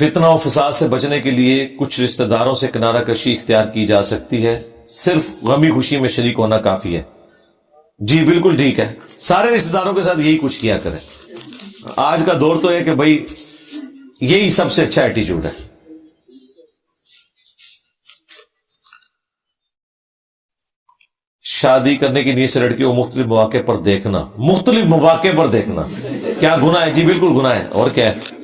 فتنہ و فساد سے بچنے کے لیے کچھ رشتہ داروں سے کنارہ کشی اختیار کی جا سکتی ہے، صرف غمی خوشی میں شریک ہونا کافی ہے۔ جی بالکل ٹھیک ہے، سارے رشتہ داروں کے ساتھ یہی کچھ کیا کریں۔ آج کا دور تو ہے کہ بھائی یہی سب سے اچھا ایٹیچیوڈ ہے۔ شادی کرنے کی نیت سے لڑکی کو مختلف مواقع پر دیکھنا، مختلف مواقع پر دیکھنا کیا گناہ ہے؟ جی بالکل گناہ ہے۔ اور کیا ہے؟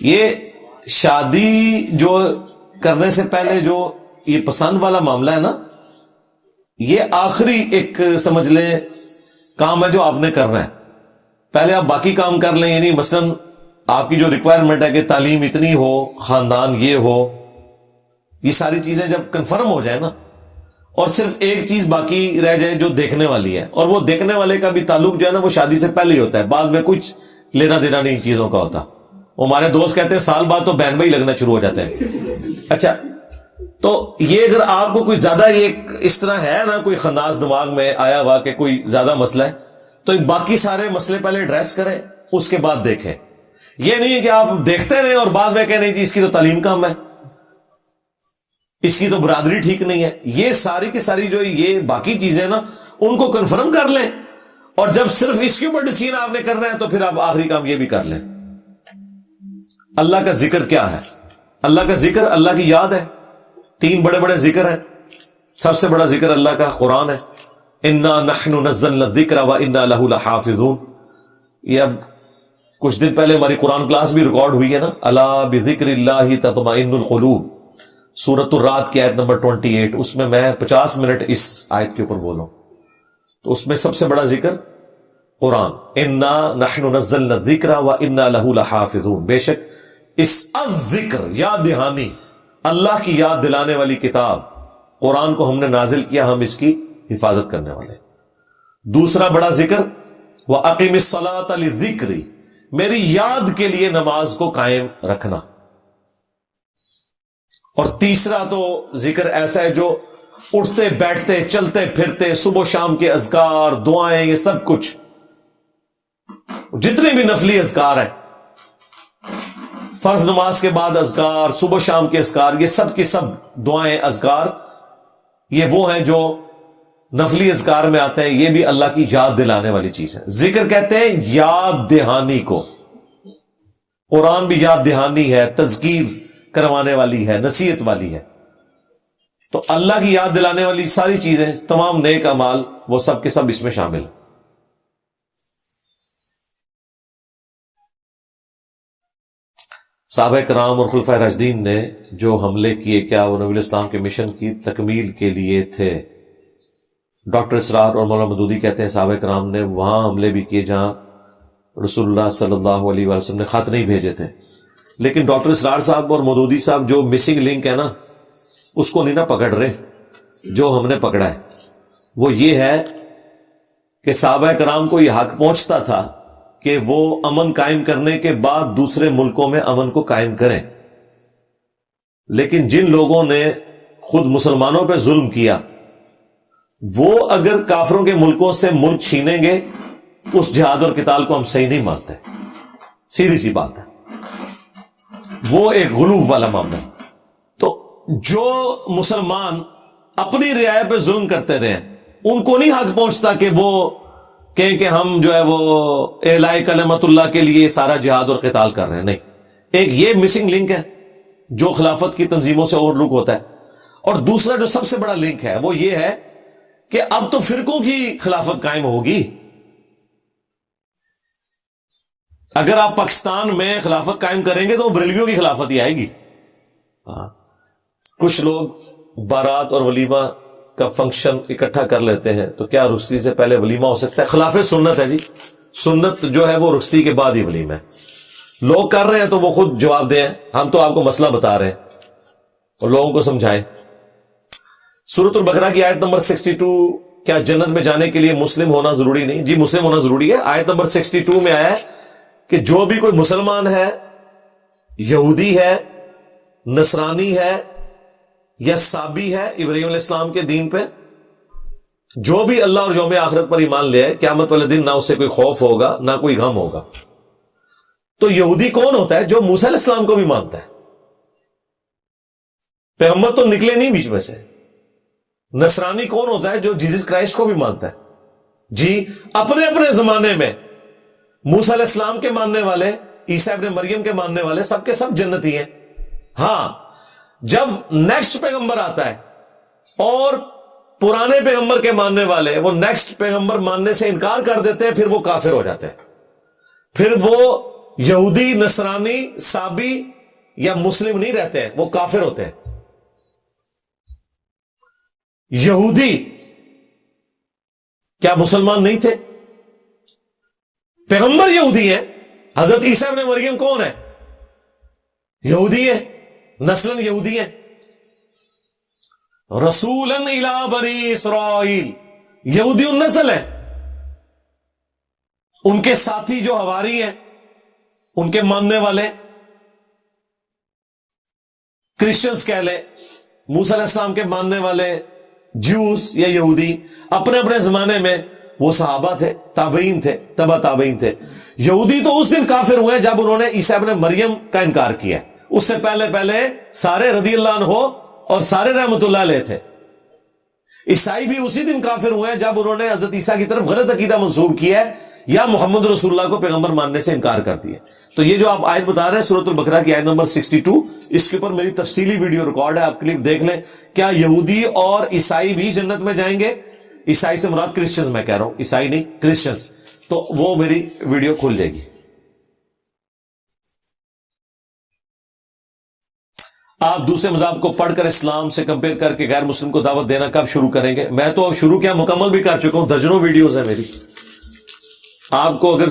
یہ شادی جو کرنے سے پہلے جو یہ پسند والا معاملہ ہے نا، یہ آخری ایک سمجھ لیں کام ہے جو آپ نے کرنا ہے۔ پہلے آپ باقی کام کر لیں، یعنی مثلاً آپ کی جو ریکوائرمنٹ ہے کہ تعلیم اتنی ہو، خاندان یہ ہو، یہ ساری چیزیں جب کنفرم ہو جائے نا، اور صرف ایک چیز باقی رہ جائے جو دیکھنے والی ہے، اور وہ دیکھنے والے کا بھی تعلق جو ہے نا وہ شادی سے پہلے ہی ہوتا ہے، بعد میں کچھ لینا دینا نہیں چیزوں کا ہوتا۔ ہمارے دوست کہتے ہیں سال بعد تو بہن بھائی لگنا شروع ہو جاتے ہیں۔ اچھا، تو یہ اگر آپ کو کوئی زیادہ یہ اس طرح ہے نا، کوئی خناس دماغ میں آیا ہوا کہ کوئی زیادہ مسئلہ ہے، تو باقی سارے مسئلے پہلے ایڈریس کریں، اس کے بعد دیکھیں۔ یہ نہیں ہے کہ آپ دیکھتے رہیں اور بعد میں کہیں نہیں جی اس کی تو تعلیم کم ہے، اس کی تو برادری ٹھیک نہیں ہے۔ یہ ساری کی ساری جو یہ باقی چیزیں نا ان کو کنفرم کر لیں، اور جب صرف اس کے اوپر ڈیسیژن آپ نے کرنا ہے تو پھر آپ آخری کام یہ بھی کر لیں۔ اللہ کا ذکر کیا ہے؟ اللہ کا ذکر اللہ کی یاد ہے۔ 3 بڑے بڑے ذکر ہیں۔ سب سے بڑا ذکر اللہ کا قرآن ہے۔ انا نحن نزلنا الذکر وانا لہ لحافظون۔ یہ اب کچھ دن پہلے ہماری قرآن کلاس بھی ریکارڈ ہوئی ہے نا، الا بذکر اللہ تطمئن القلوب، سورۃ الرعد کی آیت نمبر 28۔ اس میں 50 منٹ اس آیت کے اوپر بولوں، تو اس میں سب سے بڑا ذکر قرآن، انا نحن نزلنا الذکر وانا لہ لحافظون۔ بے شک اس الذکر یاد دہانی، اللہ کی یاد دلانے والی کتاب قرآن کو ہم نے نازل کیا، ہم اس کی حفاظت کرنے والے۔ دوسرا بڑا ذکر وَأَقِمِ الصَّلَاةَ لِلذِّكْرِ، میری یاد کے لیے نماز کو قائم رکھنا۔ اور تیسرا تو ذکر ایسا ہے جو اٹھتے بیٹھتے چلتے پھرتے صبح و شام کے اذکار دعائیں، یہ سب کچھ جتنے بھی نفلی اذکار ہیں، فرض نماز کے بعد اذکار، صبح و شام کے اذکار، یہ سب کی سب دعائیں اذکار، یہ وہ ہیں جو نفلی اذکار میں آتے ہیں۔ یہ بھی اللہ کی یاد دلانے والی چیز ہے۔ ذکر کہتے ہیں یاد دہانی کو، قرآن بھی یاد دہانی ہے، تذکیر کروانے والی ہے، نصیحت والی ہے۔ تو اللہ کی یاد دلانے والی ساری چیزیں، تمام نیک اعمال، وہ سب کے سب اس میں شامل ہیں۔ صحابہ کرام اور خلفائے راشدین نے جو حملے کیے، کیا وہ نبی اسلام کے مشن کی تکمیل کے لیے تھے؟ ڈاکٹر اسرار اور مولانا مودودی کہتے ہیں صحابہ کرام نے وہاں حملے بھی کیے جہاں رسول اللہ صلی اللہ علیہ وسلم نے خط نہیں بھیجے تھے، لیکن ڈاکٹر اسرار صاحب اور مودودی صاحب جو مسنگ لنک ہے نا، اس کو نہیں نا پکڑ رہے۔ جو ہم نے پکڑا ہے وہ یہ ہے کہ صحابہ کرام کو یہ حق پہنچتا تھا کہ وہ امن قائم کرنے کے بعد دوسرے ملکوں میں امن کو قائم کریں، لیکن جن لوگوں نے خود مسلمانوں پہ ظلم کیا، وہ اگر کافروں کے ملکوں سے ملک چھینیں گے، اس جہاد اور قتال کو ہم صحیح نہیں مانتے۔ سیدھی سی بات ہے، وہ ایک غلو والا معاملہ ہے۔ تو جو مسلمان اپنی رعایا پہ ظلم کرتے رہے، ان کو نہیں حق پہنچتا کہ وہ کہیں کہ ہم جو ہے وہ اعلاء کلمت اللہ کے لیے سارا جہاد اور قتال کر رہے ہیں۔ نہیں، ایک یہ مسنگ لنک ہے جو خلافت کی تنظیموں سے اوور لک ہوتا ہے، اور دوسرا جو سب سے بڑا لنک ہے وہ یہ ہے کہ اب تو فرقوں کی خلافت قائم ہوگی۔ اگر آپ پاکستان میں خلافت قائم کریں گے تو بریلویوں کی خلافت ہی آئے گی۔ کچھ لوگ بارات اور ولیمہ کا فنکشن اکٹھا کر لیتے ہیں، تو کیا رخصتی سے پہلے ولیمہ ہو سکتا ہے؟ خلاف سنت ہے جی، سنت جو ہے وہ رخصتی کے بعد ہی ولیمہ ہے۔ لوگ کر رہے ہیں تو وہ خود جواب دیں، ہم تو آپ کو مسئلہ بتا رہے ہیں اور لوگوں کو سمجھائیں۔ سورۃ البقرہ کی آیت نمبر 62، کیا جنت میں جانے کے لیے مسلم ہونا ضروری نہیں؟ جی مسلم ہونا ضروری ہے۔ آیت نمبر 62 میں آیا ہے کہ جو بھی کوئی مسلمان ہے، یہودی ہے، نصرانی ہے یا سابی ہے ابراہیم علیہ السلام کے دین پہ، جو بھی اللہ اور یوم آخرت پر ایمان لے آئے، قیامت والے دن نہ اسے کوئی خوف ہوگا نہ کوئی غم ہوگا۔ تو یہودی کون ہوتا ہے؟ جو موسیٰ علیہ السلام کو بھی مانتا ہے. پیغمبر تو نکلے نہیں بیچ میں سے. نصرانی کون ہوتا ہے؟ جو جیزس کرائسٹ کو بھی مانتا ہے. جی اپنے اپنے زمانے میں موسیٰ علیہ السلام کے ماننے والے، عیسیٰ ابن مریم کے ماننے والے، سب کے سب جنتی ہیں. ہاں جب نیکسٹ پیغمبر آتا ہے اور پرانے پیغمبر کے ماننے والے وہ نیکسٹ پیغمبر ماننے سے انکار کر دیتے ہیں، پھر وہ کافر ہو جاتے ہیں. پھر وہ یہودی، نصرانی، سابی یا مسلم نہیں رہتے ہیں، وہ کافر ہوتے ہیں. یہودی کیا مسلمان نہیں تھے؟ پیغمبر یہودی ہیں. حضرت عیسیٰ ابن مریم کون ہے؟ یہودی ہے، نسلاً یہودی ہے. رسولاً الی بنی اسرائیل، یہودی النسل ہے. ان کے ساتھی جو حواری ہیں، ان کے ماننے والے کرسچنز کہہ لے، موسیٰ علیہ السلام کے ماننے والے جوز یا یہودی، اپنے اپنے زمانے میں وہ صحابہ تھے، تابعین تھے، تبع تابعین تھے. یہودی تو اس دن کافر ہوئے جب انہوں نے عیسیٰ ابن مریم کا انکار کیا. اس سے پہلے سارے رضی اللہ عنہ اور سارے رحمت اللہ علیہ تھے. عیسائی بھی اسی دن کافر ہوئے جب انہوں نے حضرت عیسیٰ کی طرف غلط عقیدہ منسوب کیا ہے یا محمد رسول اللہ کو پیغمبر ماننے سے انکار کر دیا. تو یہ جو آپ آیت بتا رہے ہیں سورۃ البقرہ کی آیت نمبر 62، اس کے اوپر میری تفصیلی ویڈیو ریکارڈ ہے، آپ کلپ دیکھ لیں. کیا یہودی اور عیسائی بھی جنت میں جائیں گے؟ عیسائی سے مراد کرسچنز، میں کہہ رہا ہوں عیسائی نہیں، کرسچنز. تو وہ میری ویڈیو کھل جائے گی. آپ دوسرے مذہب کو پڑھ کر اسلام سے کمپیئر کر کے غیر مسلم کو دعوت دینا کب شروع کریں گے؟ میں تو اب شروع کیا، مکمل بھی کر چکا ہوں. درجنوں ویڈیوز ہیں میری. آپ کو اگر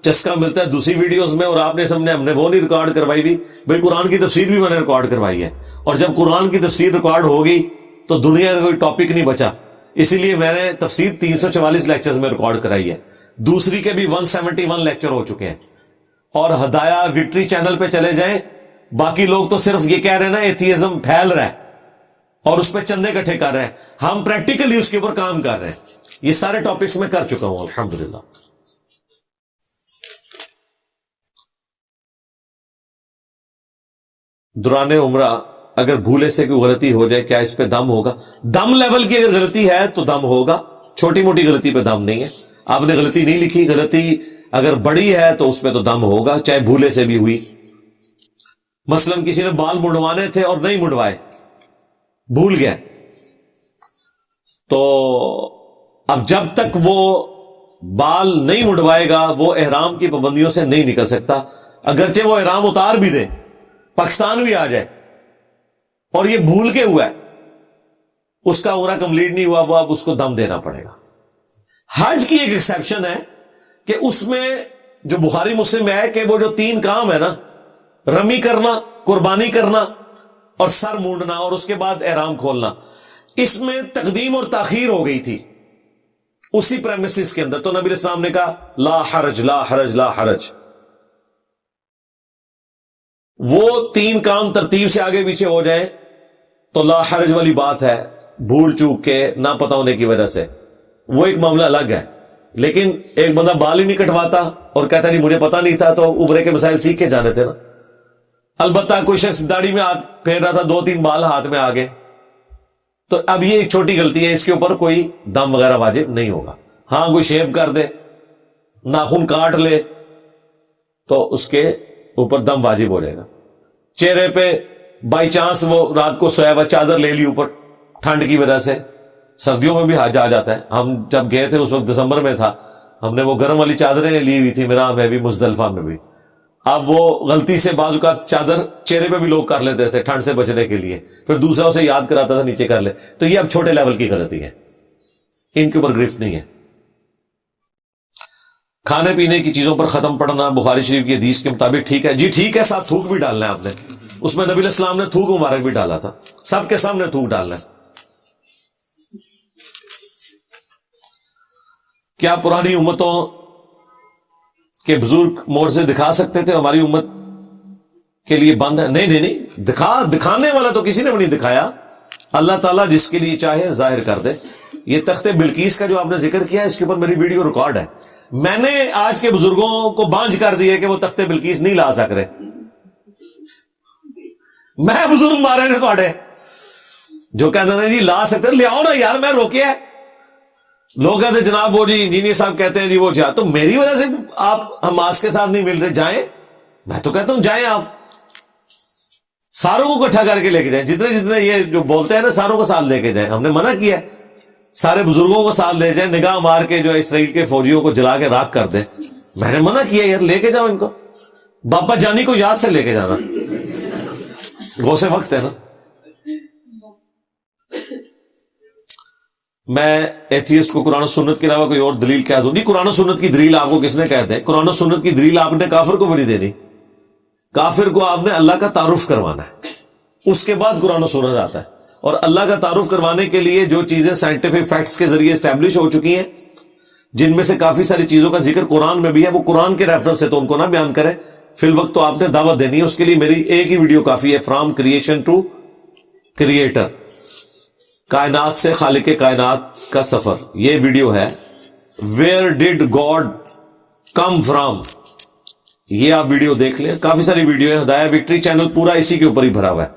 چسکا ملتا ہے دوسری ویڈیوز میں اور آپ نے سمجھا ہم نے وہ نہیں ریکارڈ کروائی بھی، بھائی قرآن کی تفسیر بھی میں نے ریکارڈ کروائی ہے. اور جب قرآن کی تفسیر ریکارڈ ہوگی تو دنیا کا کوئی ٹاپک نہیں بچا. اسی لیے میں نے تفسیر 344 لیکچرز میں ریکارڈ کرائی ہے. دوسری کے بھی 171 لیکچر ہو چکے ہیں. اور ہدایہ وکٹری چینل پہ چلے جائیں، باقی لوگ تو صرف یہ کہہ رہے ہیں نا ایتھیزم پھیل رہا ہے اور اس پہ چندے اکٹھے کر رہے ہیں. ہم پریکٹیکلی اس کے اوپر کام کر رہے ہیں. یہ سارے ٹاپکس میں کر چکا ہوں الحمدللہ. دوران عمرہ اگر بھولے سے کوئی غلطی ہو جائے، کیا اس پہ دم ہوگا؟ دم لیول کی اگر غلطی ہے تو دم ہوگا. چھوٹی موٹی غلطی پہ دم نہیں ہے. آپ نے غلطی نہیں لکھی، غلطی اگر بڑی ہے تو اس پہ تو دم ہوگا، چاہے بھولے سے بھی ہوئی. مثلا کسی نے بال منڈوانے تھے اور نہیں منڈوائے، بھول گیا، تو اب جب تک وہ بال نہیں منڈوائے گا وہ احرام کی پابندیوں سے نہیں نکل سکتا. اگرچہ وہ احرام اتار بھی دے، پاکستان بھی آ جائے اور یہ بھول کے ہوا ہے، اس کا عمرہ کمپلیٹ نہیں ہوا، وہ اب اس کو دم دینا پڑے گا. حج کی ایک ایکسیپشن ہے کہ اس میں جو بخاری مسلم میں ہے کہ وہ جو 3 کام ہے نا، رمی کرنا، قربانی کرنا اور سر مونڈنا اور اس کے بعد احرام کھولنا، اس میں تقدیم اور تاخیر ہو گئی تھی اسی پریمیسز کے اندر. تو نبی علیہ السلام نے کہا لا حرج لا حرج لا حرج. وہ 3 کام ترتیب سے آگے پیچھے ہو جائیں تو لا حرج والی بات ہے، بھول چوک کے نہ پتہ ہونے کی وجہ سے وہ ایک معاملہ الگ ہے. لیکن ایک بندہ بال ہی نہیں کٹواتا اور کہتا نہیں مجھے پتہ نہیں تھا، تو عمرے کے مسائل سیکھ کے جانے تھے نا. البتہ کوئی شخص داڑھی میں ہاتھ پھیر رہا تھا، 2-3 بال ہاتھ میں آ گئے، تو اب یہ ایک چھوٹی غلطی ہے، اس کے اوپر کوئی دم وغیرہ واجب نہیں ہوگا. ہاں کوئی شیو کر دے، ناخن کاٹ لے تو اس کے اوپر دم واجب ہو جائے گا. چہرے پہ بائی چانس وہ رات کو سویا ہوا چادر لے لی اوپر ٹھنڈ کی وجہ سے، سردیوں میں بھی حج آ جاتا ہے. ہم جب گئے تھے اس وقت دسمبر میں تھا، ہم نے وہ گرم والی چادریں لی ہوئی تھی، میرا میں بھی مزدلفہ میں بھی. اب وہ غلطی سے بعض اوقات چادر چہرے پہ بھی لوگ کر لیتے تھے ٹھنڈ سے بچنے کے لیے، پھر دوسرا اسے یاد کراتا تھا نیچے کر لے. تو یہ اب چھوٹے لیول کی غلطی ہے، ان کے اوپر گرفت نہیں ہے. کھانے پینے کی چیزوں پر ختم پڑنا بخاری شریف کی حدیث کے مطابق ٹھیک ہے؟ جی ٹھیک ہے، ساتھ تھوک بھی ڈالنا ہے آپ نے. اس میں نبی علیہ السلام نے تھوک مبارک بھی ڈالا تھا، سب کے سامنے تھوک ڈالنا ہے. کیا پرانی امتوں کے بزرگ معجزے دکھا سکتے تھے؟ ہماری امت کے لیے بند ہے؟ نہیں، دکھانے والا تو کسی نے بھی نہیں دکھایا. اللہ تعالیٰ جس کے لیے چاہے ظاہر کر دے. یہ تخت بلقیس کا جو آپ نے ذکر کیا ہے، اس کے اوپر میری ویڈیو ریکارڈ ہے. میں نے آج کے بزرگوں کو بانجھ کر دیا کہ وہ تخت بلقیس نہیں لا سک رہے. میں بزرگ مارے نے تھوڑے جو کہتے ہیں جی لا سکتے لے آؤ نا یار, میں روکیا ہے. لوگ کہتے ہیں جناب وہ جی انجینئر صاحب کہتے ہیں جی وہ جا, تو میری وجہ سے آپ حماس کے ساتھ نہیں مل رہے, جائیں. میں تو کہتا ہوں جائیں, آپ ساروں کو اکٹھا کر کے لے کے جائیں, جتنے جتنے یہ جو بولتے ہیں نا ساروں کو ساتھ لے کے جائیں. ہم نے منع کیا ہے سارے بزرگوں کو ساتھ لے جائیں, نگاہ مار کے جو اسرائیل کے فوجیوں کو جلا کے راکھ کر دیں. میں نے منع کیا یار, لے کے جاؤ ان کو. بابا جانی کو یاد سے لے کے جانا, غوث وقت ہے نا. میں ایتھیسٹ کو قرآن و سنت کے علاوہ کوئی اور دلیل کہہ دوں. نہیں, قرآن و سنت کی دلیل آپ کو کس نے کہتے ہیں؟ قرآن و سنت کی دلیل آپ نے کافر کو بڑی دینی. کافر کو آپ نے اللہ کا تعارف کروانا ہے, اس کے بعد قرآن و سنت آتا ہے. اور اللہ کا تعارف کروانے کے لیے جو چیزیں سائنٹیفک فیکٹس کے ذریعے اسٹیبلش ہو چکی ہیں, جن میں سے کافی ساری چیزوں کا ذکر قرآن میں بھی ہے, وہ قرآن کے ریفرنس سے تو ان کو نہ بیان کریں. فی الوقت تو آپ نے دعوت دینی ہے, اس کے لیے میری ایک ہی ویڈیو کافی ہے, فرام کریشن ٹو کریٹر, کائنات سے خالق کائنات کا سفر. یہ ویڈیو ہے ویئر ڈڈ گاڈ کم فرام. یہ آپ ویڈیو دیکھ لیں, کافی ساری ویڈیو ہے. ہدایہ وکٹری چینل پورا اسی کے اوپر ہی بھرا ہوا ہے.